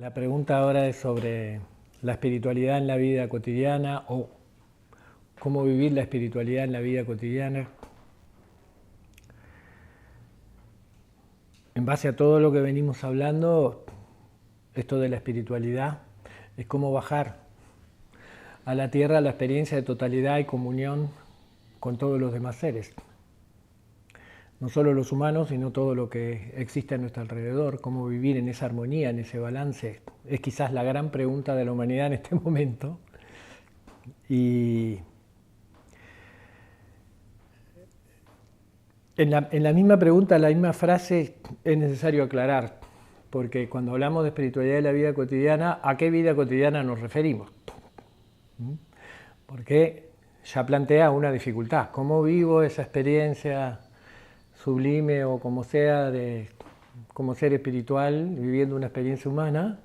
La pregunta ahora es sobre la espiritualidad en la vida cotidiana o cómo vivir la espiritualidad en la vida cotidiana. En base a todo lo que venimos hablando, esto de la espiritualidad es cómo bajar a la tierra la experiencia de totalidad y comunión con todos los demás seres. No solo los humanos, sino todo lo que existe a nuestro alrededor, cómo vivir en esa armonía, en ese balance. Es quizás la gran pregunta de la humanidad en este momento. Y en la misma pregunta, la misma frase, es necesario aclarar, porque cuando hablamos de espiritualidad de la vida cotidiana, ¿a qué vida cotidiana nos referimos? Porque ya plantea una dificultad. ¿Cómo vivo esa experiencia sublime o como sea como ser espiritual viviendo una experiencia humana?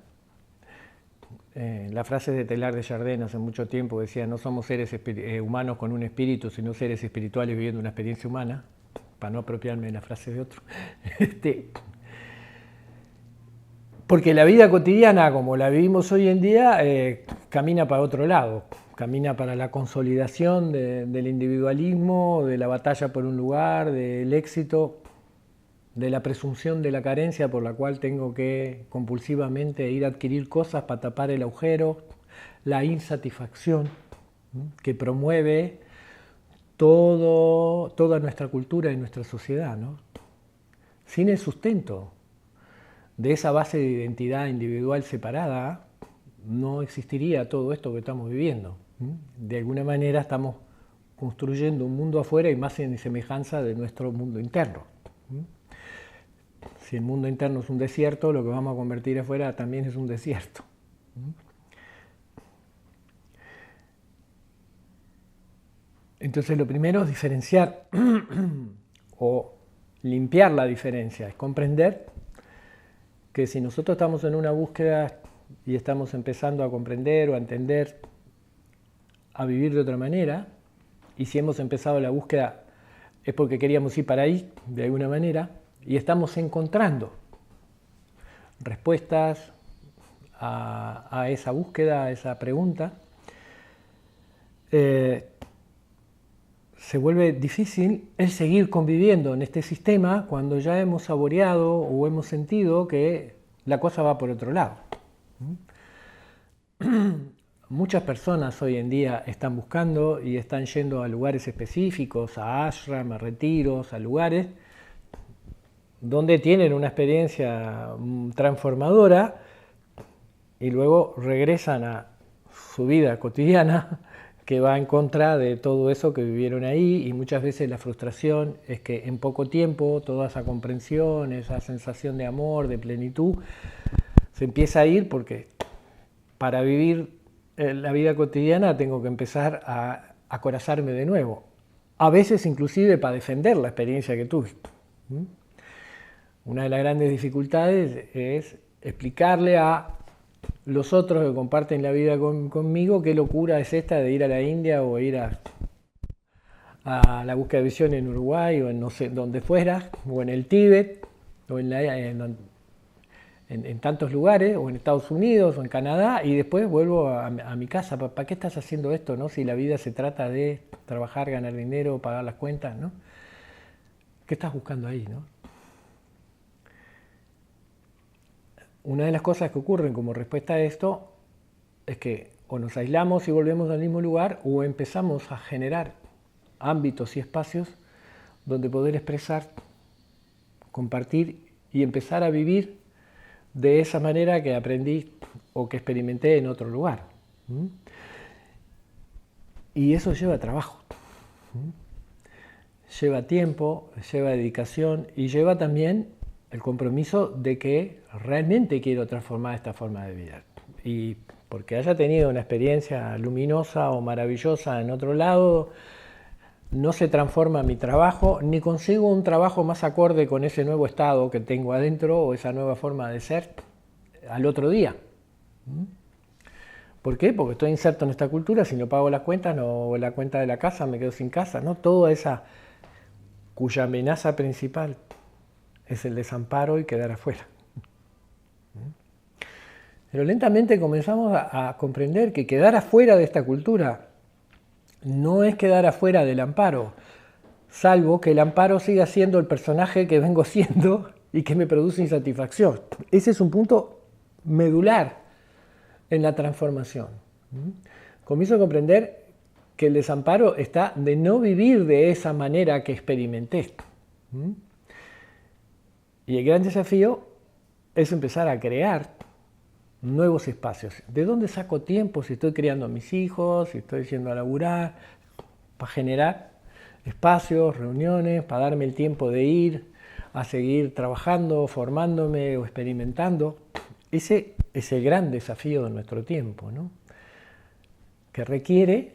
La frase de Teilhard de Chardin hace mucho tiempo decía: no somos seres humanos con un espíritu, sino seres espirituales viviendo una experiencia humana, para no apropiarme de la frase de otro. Porque la vida cotidiana, como la vivimos hoy en día, camina para otro lado, camina para la consolidación del individualismo, de la batalla por un lugar, del éxito, de la presunción de la carencia por la cual tengo que compulsivamente ir a adquirir cosas para tapar el agujero, la insatisfacción que promueve toda nuestra cultura y nuestra sociedad, ¿no? Sin el sustento de esa base de identidad individual separada, no existiría todo esto que estamos viviendo. De alguna manera estamos construyendo un mundo afuera y más en semejanza de nuestro mundo interno. Si el mundo interno es un desierto, lo que vamos a convertir afuera también es un desierto. Entonces lo primero es diferenciar o limpiar la diferencia, es comprender que si nosotros estamos en una búsqueda y estamos empezando a comprender o a entender, a vivir de otra manera, y si hemos empezado la búsqueda es porque queríamos ir para ahí de alguna manera, y estamos encontrando respuestas a esa búsqueda, a esa pregunta, se vuelve difícil el seguir conviviendo en este sistema cuando ya hemos saboreado o hemos sentido que la cosa va por otro lado. Muchas personas hoy en día están buscando y están yendo a lugares específicos, a ashram, a retiros, a lugares donde tienen una experiencia transformadora y luego regresan a su vida cotidiana que va en contra de todo eso que vivieron ahí, y muchas veces la frustración es que en poco tiempo toda esa comprensión, esa sensación de amor, de plenitud, se empieza a ir porque para vivir la vida cotidiana tengo que empezar a acorazarme de nuevo, a veces inclusive para defender la experiencia que tuve. Una de las grandes dificultades es explicarle a los otros que comparten la vida conmigo qué locura es esta de ir a la India o ir a la búsqueda de visión en Uruguay o en no sé donde fuera, o en el Tíbet, o en tantos lugares, o en Estados Unidos o en Canadá, y después vuelvo a mi casa. ¿Para qué estás haciendo esto, no? Si la vida se trata de trabajar, ganar dinero, pagar las cuentas, ¿no? ¿Qué estás buscando ahí, no? Una de las cosas que ocurren como respuesta a esto es que o nos aislamos y volvemos al mismo lugar, o empezamos a generar ámbitos y espacios donde poder expresar, compartir y empezar a vivir de esa manera que aprendí o que experimenté en otro lugar. Y eso lleva trabajo, lleva tiempo, lleva dedicación y lleva también el compromiso de que realmente quiero transformar esta forma de vida. Y porque haya tenido una experiencia luminosa o maravillosa en otro lado, no se transforma mi trabajo, ni consigo un trabajo más acorde con ese nuevo estado que tengo adentro o esa nueva forma de ser al otro día. ¿Por qué? Porque estoy inserto en esta cultura, si no pago las cuentas, no, la cuenta de la casa, me quedo sin casa, ¿no? Toda esa cuya amenaza principal es el desamparo y quedar afuera. Pero lentamente comenzamos a comprender que quedar afuera de esta cultura no es quedar afuera del amparo, salvo que el amparo siga siendo el personaje que vengo siendo y que me produce insatisfacción. Ese es un punto medular en la transformación. Comienzo a comprender que el desamparo está de no vivir de esa manera que experimenté. Y el gran desafío es empezar a crear nuevos espacios. ¿De dónde saco tiempo si estoy criando a mis hijos, si estoy yendo a laburar? Para generar espacios, reuniones, para darme el tiempo de ir a seguir trabajando, formándome o experimentando. Ese es el gran desafío de nuestro tiempo, ¿no? Que requiere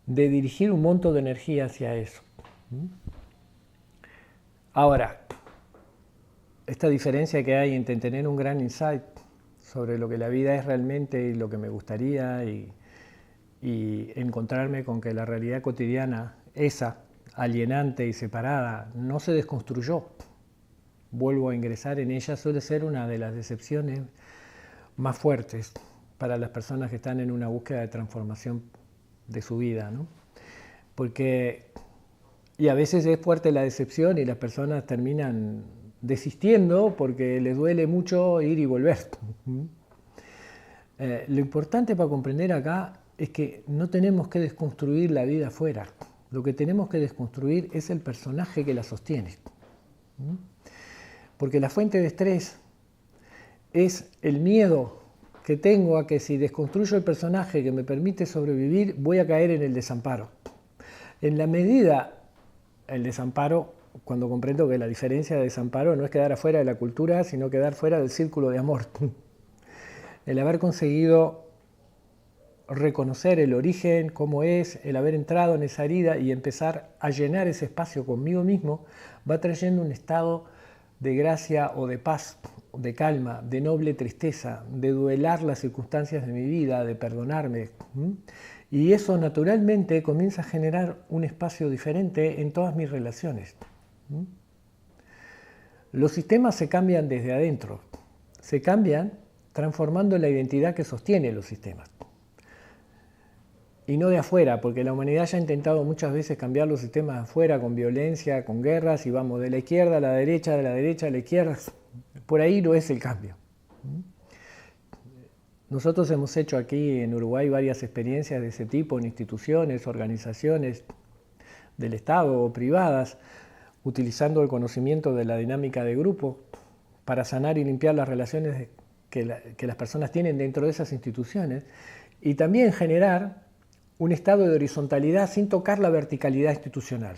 de dirigir un monto de energía hacia eso. Ahora, esta diferencia que hay entre tener un gran insight sobre lo que la vida es realmente y lo que me gustaría y encontrarme con que la realidad cotidiana, esa alienante y separada, no se desconstruyó. Vuelvo a ingresar en ella, suele ser una de las decepciones más fuertes para las personas que están en una búsqueda de transformación de su vida, ¿no? Y a veces es fuerte la decepción y las personas terminan desistiendo porque les duele mucho ir y volver. Lo importante para comprender acá es que no tenemos que desconstruir la vida afuera. Lo que tenemos que desconstruir es el personaje que la sostiene. Porque la fuente de estrés es el miedo que tengo a que si desconstruyo el personaje que me permite sobrevivir, voy a caer en el desamparo. En la medida, el desamparo, cuando comprendo que la diferencia de desamparo no es quedar afuera de la cultura, sino quedar fuera del círculo de amor. El haber conseguido reconocer el origen, cómo es, el haber entrado en esa herida y empezar a llenar ese espacio conmigo mismo, va trayendo un estado de gracia o de paz, de calma, de noble tristeza, de duelar las circunstancias de mi vida, de perdonarme. Y eso naturalmente comienza a generar un espacio diferente en todas mis relaciones. Los sistemas se cambian desde adentro, se cambian transformando la identidad que sostiene los sistemas. Y no de afuera, porque la humanidad ya ha intentado muchas veces cambiar los sistemas de afuera con violencia, con guerras, y vamos de la izquierda a la derecha, de la derecha a la izquierda. Por ahí no es el cambio. Nosotros hemos hecho aquí en Uruguay varias experiencias de ese tipo en instituciones, organizaciones del Estado o privadas, utilizando el conocimiento de la dinámica de grupo para sanar y limpiar las relaciones que las personas tienen dentro de esas instituciones y también generar un estado de horizontalidad sin tocar la verticalidad institucional.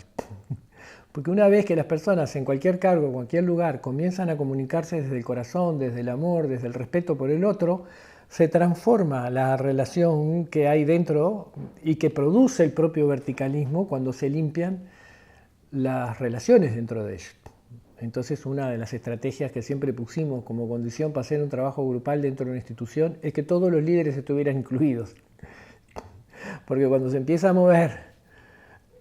Porque una vez que las personas en cualquier cargo, en cualquier lugar, comienzan a comunicarse desde el corazón, desde el amor, desde el respeto por el otro, se transforma la relación que hay dentro y que produce el propio verticalismo cuando se limpian las relaciones dentro de ellos. Entonces, una de las estrategias que siempre pusimos como condición para hacer un trabajo grupal dentro de una institución es que todos los líderes estuvieran incluidos. Porque cuando se empieza a mover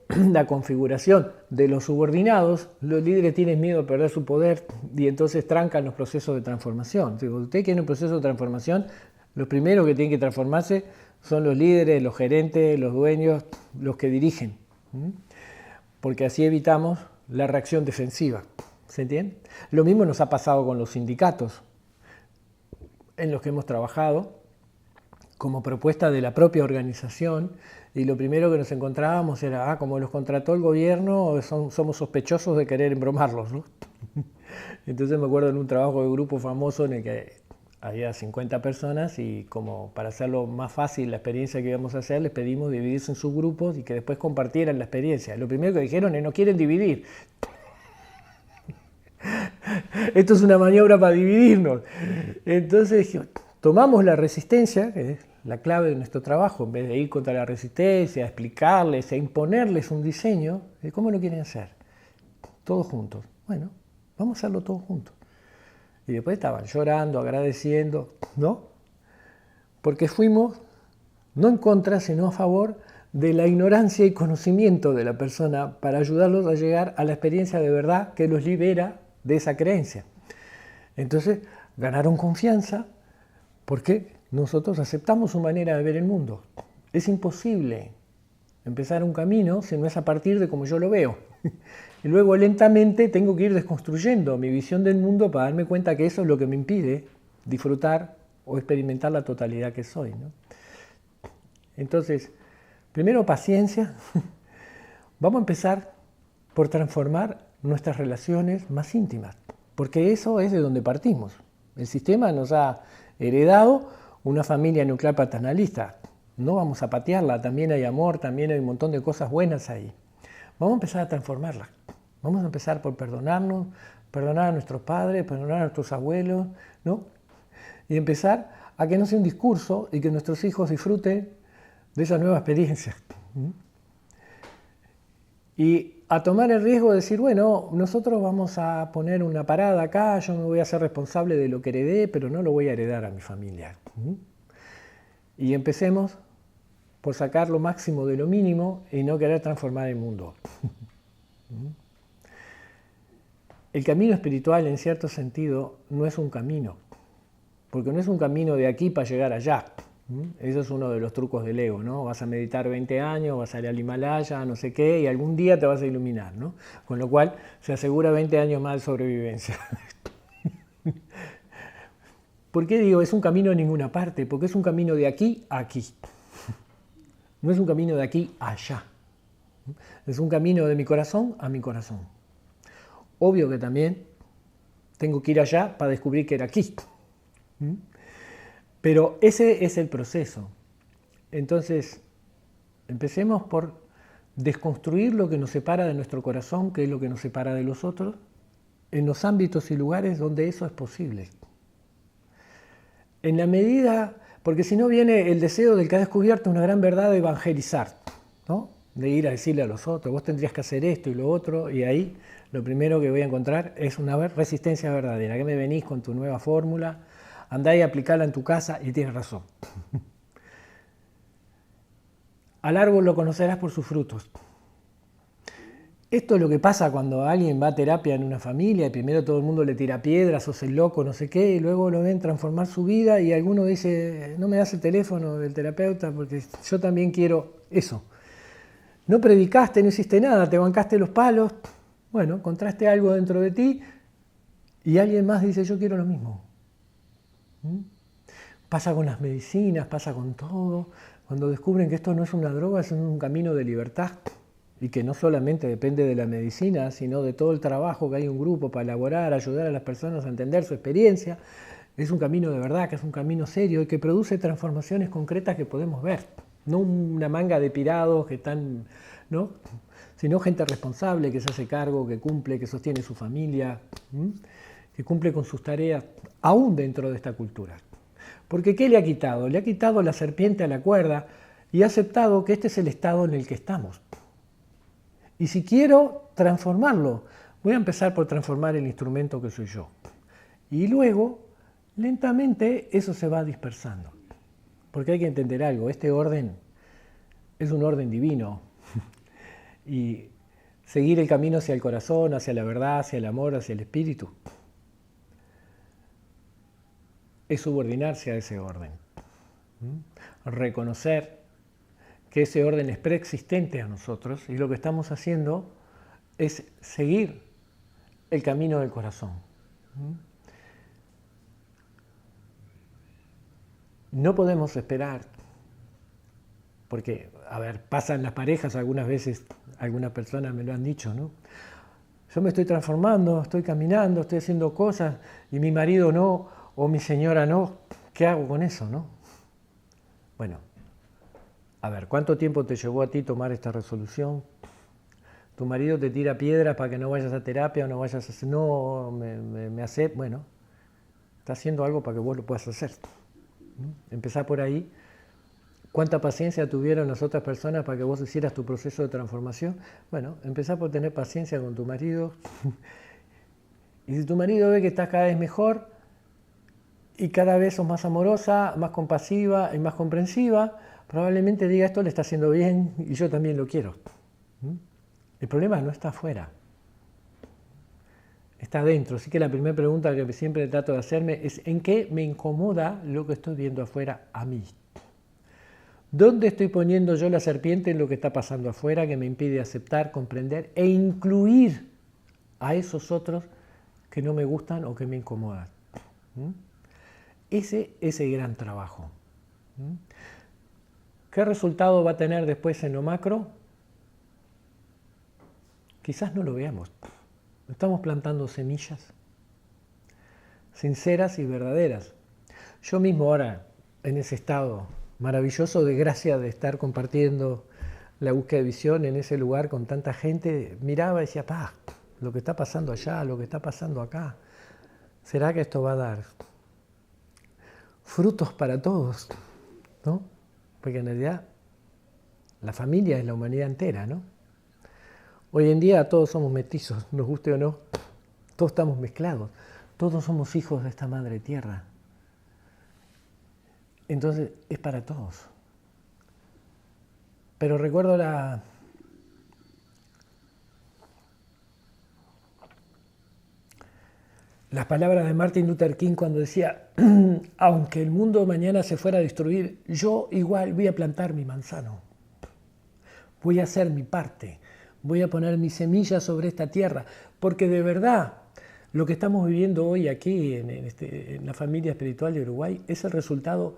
la configuración de los subordinados, los líderes tienen miedo a perder su poder y entonces trancan los procesos de transformación. Si usted quiere un proceso de transformación, los primeros que tienen que transformarse son los líderes, los gerentes, los dueños, los que dirigen. Porque así evitamos la reacción defensiva. ¿Se entiende? Lo mismo nos ha pasado con los sindicatos en los que hemos trabajado como propuesta de la propia organización y lo primero que nos encontrábamos era, como los contrató el gobierno, somos sospechosos de querer embromarlos, ¿no? Entonces me acuerdo en un trabajo de grupo famoso en el que había 50 personas y como para hacerlo más fácil la experiencia que íbamos a hacer, les pedimos dividirse en subgrupos y que después compartieran la experiencia. Lo primero que dijeron es no quieren dividir. Esto es una maniobra para dividirnos. Entonces tomamos la resistencia, que es la clave de nuestro trabajo, en vez de ir contra la resistencia, a explicarles, a imponerles un diseño, ¿cómo lo quieren hacer? Todos juntos. Bueno, vamos a hacerlo todos juntos. Y después estaban llorando, agradeciendo, ¿no? Porque fuimos no en contra, sino a favor de la ignorancia y conocimiento de la persona para ayudarlos a llegar a la experiencia de verdad que los libera de esa creencia. Entonces, ganaron confianza, Porque nosotros aceptamos su manera de ver el mundo. Es imposible empezar un camino si no es a partir de como yo lo veo. Y luego lentamente tengo que ir desconstruyendo mi visión del mundo para darme cuenta que eso es lo que me impide disfrutar o experimentar la totalidad que soy, ¿no? Entonces, primero paciencia. Vamos a empezar por transformar nuestras relaciones más íntimas, porque eso es de donde partimos. El sistema nos ha heredado una familia nuclear paternalista. No vamos a patearla, también hay amor, también hay un montón de cosas buenas ahí. Vamos a empezar a transformarla. Vamos a empezar por perdonarnos, perdonar a nuestros padres, perdonar a nuestros abuelos, ¿no? Y empezar a que no sea un discurso y que nuestros hijos disfruten de esa nueva experiencia. Y a tomar el riesgo de decir, bueno, nosotros vamos a poner una parada acá, yo me voy a hacer responsable de lo que heredé, pero no lo voy a heredar a mi familia. Y empecemos por sacar lo máximo de lo mínimo y no querer transformar el mundo. El camino espiritual, en cierto sentido, no es un camino, porque no es un camino de aquí para llegar allá. Eso es uno de los trucos del ego, ¿no? Vas a meditar 20 años, vas a ir al Himalaya, no sé qué, y algún día te vas a iluminar, ¿no? Con lo cual se asegura 20 años más de sobrevivencia. ¿Por qué digo es un camino a ninguna parte? Porque es un camino de aquí a aquí. No es un camino de aquí a allá. Es un camino de mi corazón a mi corazón. Obvio que también tengo que ir allá para descubrir que era aquí. Pero ese es el proceso. Entonces, empecemos por desconstruir lo que nos separa de nuestro corazón, que es lo que nos separa de los otros, en los ámbitos y lugares donde eso es posible. En la medida, porque si no viene el deseo del que ha descubierto una gran verdad de evangelizar, ¿no? De ir a decirle a los otros, vos tendrías que hacer esto y lo otro, y ahí lo primero que voy a encontrar es una resistencia verdadera. ¿Qué me venís con tu nueva fórmula? Andá y aplicala en tu casa y tienes razón. Al árbol lo conocerás por sus frutos. Esto es lo que pasa cuando alguien va a terapia en una familia y primero todo el mundo le tira piedras, sos el loco, no sé qué, y luego lo ven transformar su vida y alguno dice, no me das el teléfono del terapeuta porque yo también quiero eso. No predicaste, no hiciste nada, te bancaste los palos, bueno, encontraste algo dentro de ti y alguien más dice, yo quiero lo mismo. Pasa con las medicinas, pasa con todo, cuando descubren que esto no es una droga, es un camino de libertad. Y que no solamente depende de la medicina, sino de todo el trabajo que hay un grupo para elaborar, ayudar a las personas a entender su experiencia. Es un camino de verdad, que es un camino serio y que produce transformaciones concretas que podemos ver. No una manga de pirados que están, ¿no? Sino gente responsable que se hace cargo, que cumple, que sostiene su familia, que cumple con sus tareas, aún dentro de esta cultura. Porque ¿qué le ha quitado? Le ha quitado la serpiente a la cuerda y ha aceptado que este es el estado en el que estamos. Y si quiero transformarlo, voy a empezar por transformar el instrumento que soy yo. Y luego, lentamente, eso se va dispersando. Porque hay que entender algo, este orden es un orden divino. Y seguir el camino hacia el corazón, hacia la verdad, hacia el amor, hacia el espíritu, es subordinarse a ese orden. Reconocer que ese orden es preexistente a nosotros y lo que estamos haciendo es seguir el camino del corazón. No podemos esperar, porque, a ver, pasan las parejas algunas veces, algunas personas me lo han dicho, ¿no? Yo me estoy transformando, estoy caminando, estoy haciendo cosas y mi marido no, o mi señora no. ¿Qué hago con eso, no? Bueno, a ver, ¿cuánto tiempo te llevó a ti tomar esta resolución? Tu marido te tira piedras para que no vayas a terapia o no vayas a hacer, no, me hace, bueno, está haciendo algo para que vos lo puedas hacer. Empezá por ahí. ¿Cuánta paciencia tuvieron las otras personas para que vos hicieras tu proceso de transformación? Bueno, empezá por tener paciencia con tu marido. Y si tu marido ve que estás cada vez mejor y cada vez sos más amorosa, más compasiva y más comprensiva, probablemente diga esto le está haciendo bien y yo también lo quiero. El problema no está afuera. está dentro. Así que la primera pregunta que siempre trato de hacerme es ¿en qué me incomoda lo que estoy viendo afuera a mí? ¿Dónde estoy poniendo yo la serpiente en lo que está pasando afuera que me impide aceptar, comprender e incluir a esos otros que no me gustan o que me incomodan? Ese es el gran trabajo. ¿Qué resultado va a tener después en lo macro? Quizás no lo veamos. Estamos plantando semillas sinceras y verdaderas. Yo mismo ahora, en ese estado maravilloso de gracia de estar compartiendo la búsqueda de visión en ese lugar con tanta gente, miraba y decía, lo que está pasando allá, lo que está pasando acá, ¿será que esto va a dar frutos para todos? ¿No? Porque en realidad la familia es la humanidad entera, ¿no? Hoy en día todos somos mestizos, nos guste o no, todos estamos mezclados, todos somos hijos de esta madre tierra. Entonces es para todos. Pero recuerdo las palabras de Martin Luther King cuando decía, aunque el mundo mañana se fuera a destruir, yo igual voy a plantar mi manzano, voy a hacer mi parte, voy a poner mi semilla sobre esta tierra, porque de verdad lo que estamos viviendo hoy aquí en la familia espiritual de Uruguay es el resultado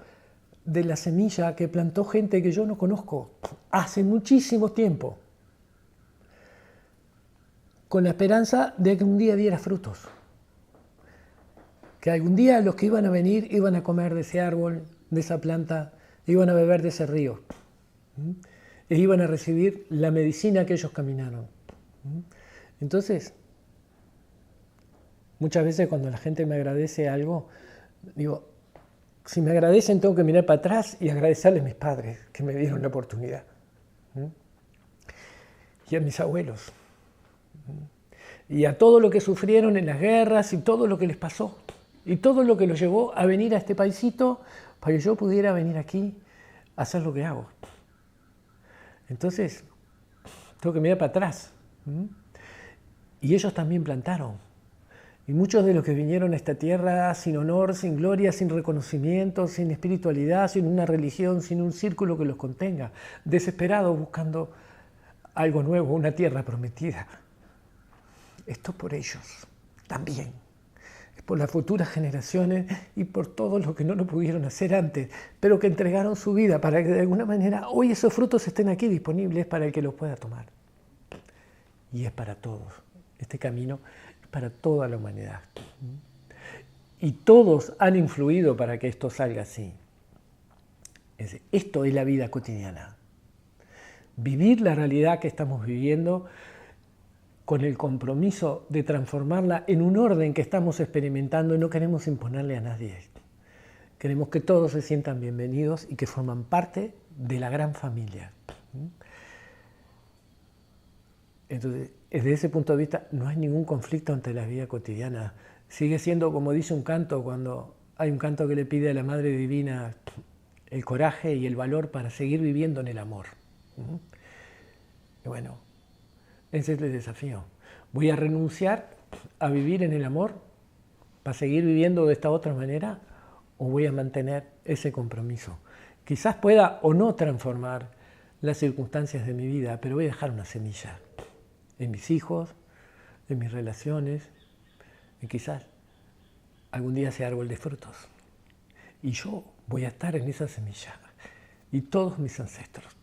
de la semilla que plantó gente que yo no conozco hace muchísimo tiempo, con la esperanza de que un día diera frutos. Que algún día los que iban a venir iban a comer de ese árbol, de esa planta, iban a beber de ese río. E iban a recibir la medicina que ellos caminaron. Entonces, muchas veces cuando la gente me agradece algo, digo, si me agradecen tengo que mirar para atrás y agradecerles a mis padres que me dieron la oportunidad. Y a mis abuelos. Y a todo lo que sufrieron en las guerras y todo lo que les pasó. Y todo lo que los llevó a venir a este paisito para que yo pudiera venir aquí a hacer lo que hago. Entonces, tengo que mirar para atrás. Y ellos también plantaron. Y muchos de los que vinieron a esta tierra sin honor, sin gloria, sin reconocimiento, sin espiritualidad, sin una religión, sin un círculo que los contenga, desesperados buscando algo nuevo, una tierra prometida. Esto por ellos también. Por las futuras generaciones y por todos los que no lo pudieron hacer antes, pero que entregaron su vida para que de alguna manera hoy esos frutos estén aquí disponibles para el que los pueda tomar. Y es para todos. Este camino es para toda la humanidad. Y todos han influido para que esto salga así. Esto es la vida cotidiana. Vivir la realidad que estamos viviendo con el compromiso de transformarla en un orden que estamos experimentando y no queremos imponerle a nadie. Queremos que todos se sientan bienvenidos y que forman parte de la gran familia. Entonces, desde ese punto de vista, no hay ningún conflicto ante la vida cotidiana. Sigue siendo, como dice un canto, cuando hay un canto que le pide a la Madre Divina el coraje y el valor para seguir viviendo en el amor. Y bueno, ese es el desafío. ¿Voy a renunciar a vivir en el amor para seguir viviendo de esta otra manera o voy a mantener ese compromiso? Quizás pueda o no transformar las circunstancias de mi vida, pero voy a dejar una semilla en mis hijos, en mis relaciones, y quizás algún día sea árbol de frutos. Y yo voy a estar en esa semilla y todos mis ancestros.